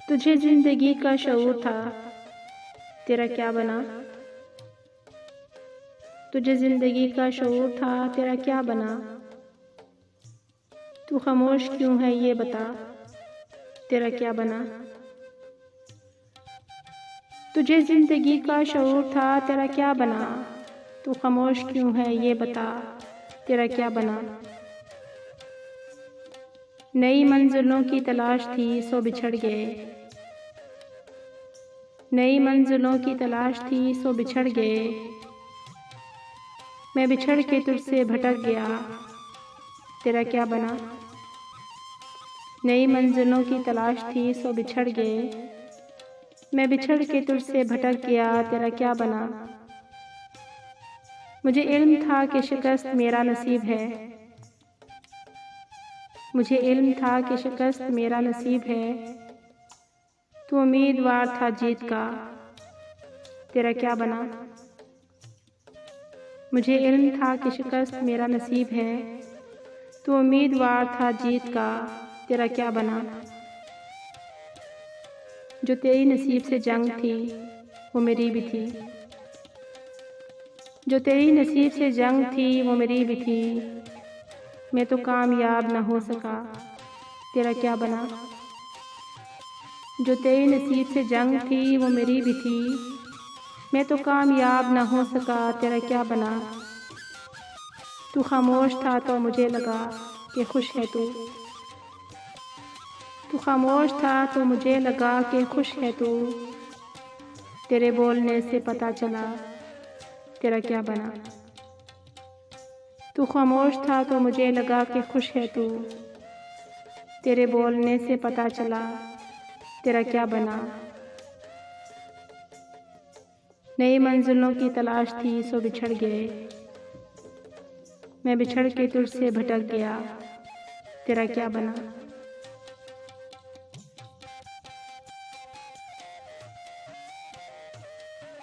तुझे जिंदगी का शऊर था, तेरा क्या बना। तुझे जिंदगी का शऊर था, तेरा क्या बना। तू खामोश क्यों है ये बता, तेरा क्या बना। तुझे जिंदगी का शऊर था, तेरा क्या बना। तू खामोश क्यों है ये बता, तेरा क्या बना। नई मंजिलों की तलाश थी सो बिछड़ गए। नई मंजिलों की तलाश थी सो बिछड़ गए। मैं बिछड़ के तुझसे भटक गया, तेरा क्या बना। नई मंजिलों की तलाश थी सो बिछड़ गए। मैं बिछड़ के तुझसे भटक गया, तेरा क्या बना। मुझे इल्म था कि शिकस्त मेरा नसीब है। मुझे इल्म था कि शिकस्त मेरा नसीब है। तू उम्मीदवार था जीत का, तेरा क्या बना। मुझे इल्म था कि शिकस्त मेरा नसीब है। तू उम्मीदवार था जीत का, तेरा क्या बना। जो तेरी नसीब से जंग थी वो मेरी भी थी। जो तेरी नसीब से जंग थी वो मेरी भी थी। मैं तो कामयाब न हो सका, तेरा क्या बना। जो तेरी नसीब से जंग थी वो मेरी भी थी। मैं तो कामयाब न हो सका, तेरा क्या बना। तू खामोश था तो मुझे लगा कि खुश है तू। तू खामोश था तो मुझे लगा कि खुश है तू। तेरे बोलने से पता चला, तेरा क्या बना। तू खामोश था तो मुझे लगा कि खुश है तू। तेरे बोलने से पता चला, तेरा क्या बना। नई मंजिलों की तलाश थी सो बिछड़ गए। मैं बिछड़ के तुझसे भटक गया, तेरा क्या बना।